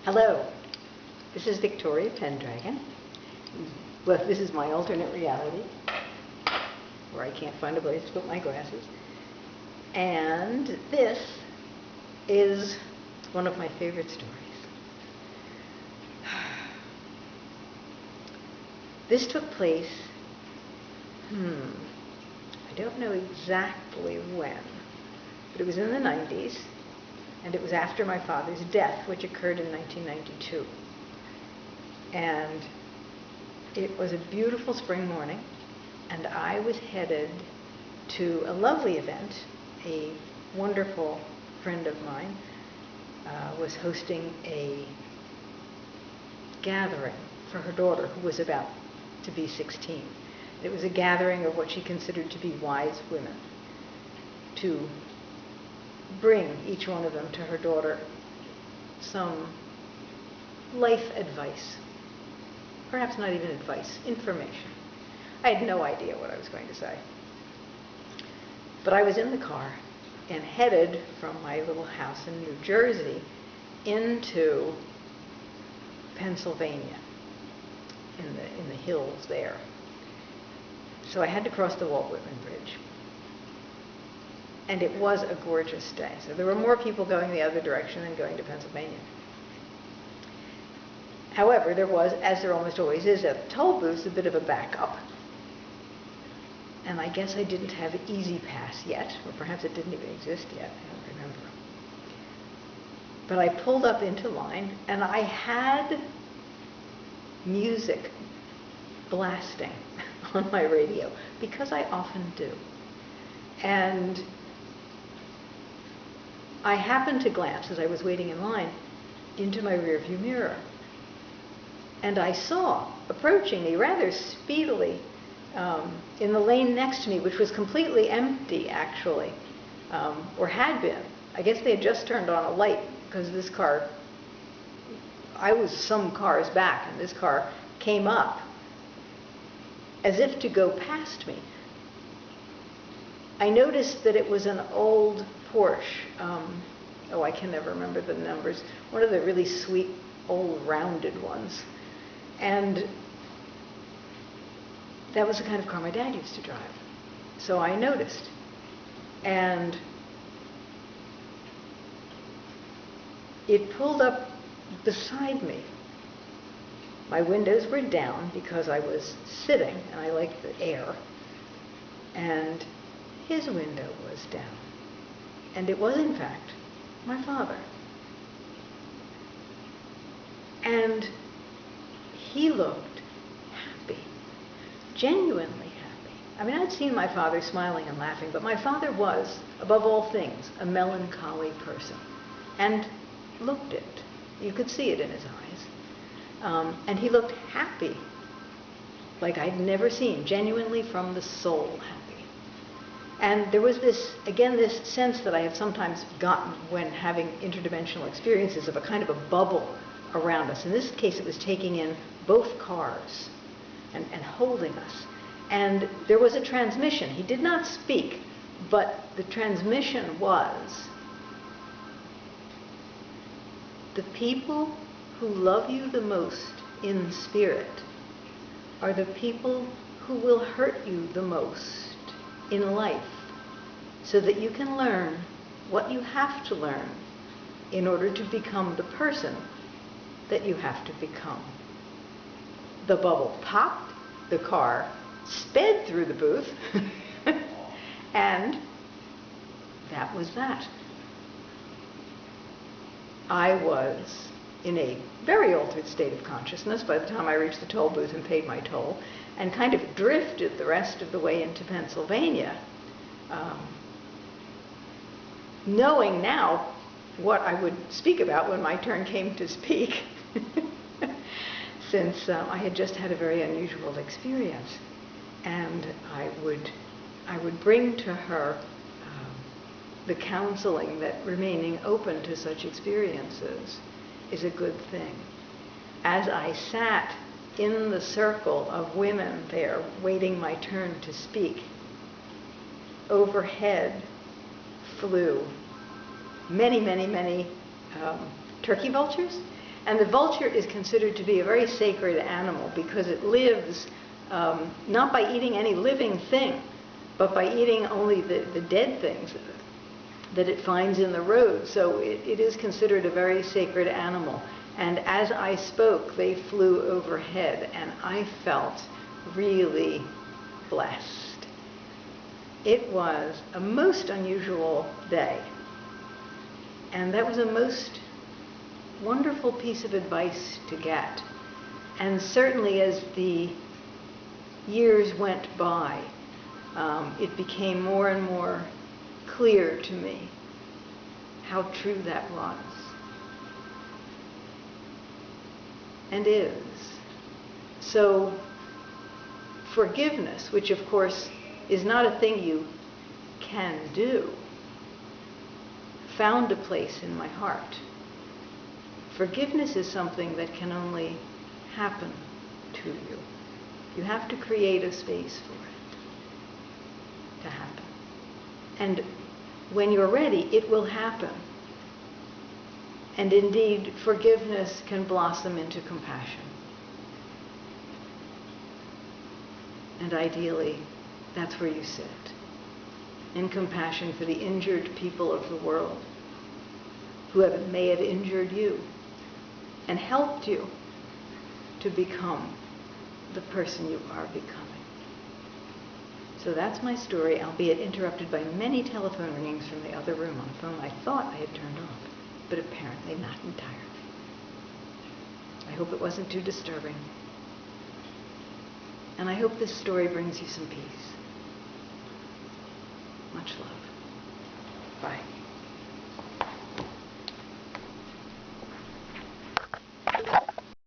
Hello, this is Victoria Pendragon. Well, this is my alternate reality, where I can't find a place to put my glasses. And this is one of my favorite stories. This took place, I don't know exactly when, but it was in the 90s. And it was after my father's death, which occurred in 1992. And it was a beautiful spring morning, and I was headed to a lovely event. A wonderful friend of mine was hosting a gathering for her daughter, who was about to be 16. It was a gathering of what she considered to be wise women, to bring each one of them to her daughter some life advice. Perhaps not even advice, information. I had no idea what I was going to say. But I was in the car and headed from my little house in New Jersey into Pennsylvania, in the hills there. So I had to cross the Walt Whitman Bridge. And it was a gorgeous day. So there were more people going the other direction than going to Pennsylvania. However, there was, as there almost always is at toll booths, a bit of a backup. And I guess I didn't have Easy Pass yet, or perhaps it didn't even exist yet, I don't remember. But I pulled up into line, and I had music blasting on my radio, because I often do. And I happened to glance, as I was waiting in line, into my rearview mirror. And I saw, approaching me rather speedily, in the lane next to me, which was completely empty, actually, or had been. I guess they had just turned on a light, because this car, I was some cars back, and this car came up as if to go past me. I noticed that it was an old Porsche. I can never remember the numbers. One of the really sweet, old, rounded ones. And that was the kind of car my dad used to drive. So I noticed. And it pulled up beside me. My windows were down because I was sitting, and I liked the air. And his window was down. And it was, in fact, my father. And he looked happy, genuinely happy. I mean, I'd seen my father smiling and laughing, but my father was, above all things, a melancholy person, and looked it. You could see it in his eyes. And he looked happy, like I'd never seen, genuinely from the soul happy. And there was this, again, this sense that I have sometimes gotten when having interdimensional experiences of a kind of a bubble around us. In this case, it was taking in both cars and holding us. And there was a transmission. He did not speak, but the transmission was, the people who love you the most in spirit are the people who will hurt you the most in life, so that you can learn what you have to learn in order to become the person that you have to become. The bubble popped, the car sped through the booth, and that was that. I was in a very altered state of consciousness by the time I reached the toll booth and paid my toll, and kind of drifted the rest of the way into Pennsylvania, knowing now what I would speak about when my turn came to speak, since I had just had a very unusual experience. And I would bring to her the counseling that remaining open to such experiences is a good thing. As I sat in the circle of women there, waiting my turn to speak, overhead flew many, many, many turkey vultures, And the vulture is considered to be a very sacred animal because it lives not by eating any living thing, but by eating only the dead things that it finds in the road. So it is considered a very sacred animal. And as I spoke, they flew overhead, and I felt really blessed. It was a most unusual day. And that was a most wonderful piece of advice to get. And certainly as the years went by, it became more and more clear to me how true that was and is. So forgiveness, which of course is not a thing you can do, found a place in my heart. Forgiveness is something that can only happen to you. You have to create a space for it to happen. And when you're ready, it will happen. And indeed, forgiveness can blossom into compassion. And ideally, that's where you sit, in compassion for the injured people of the world who may have injured you and helped you to become the person you are becoming. So that's my story, albeit interrupted by many telephone ringings from the other room on a phone I thought I had turned off, but apparently not entirely. I hope it wasn't too disturbing. And I hope this story brings you some peace. Much love. Bye.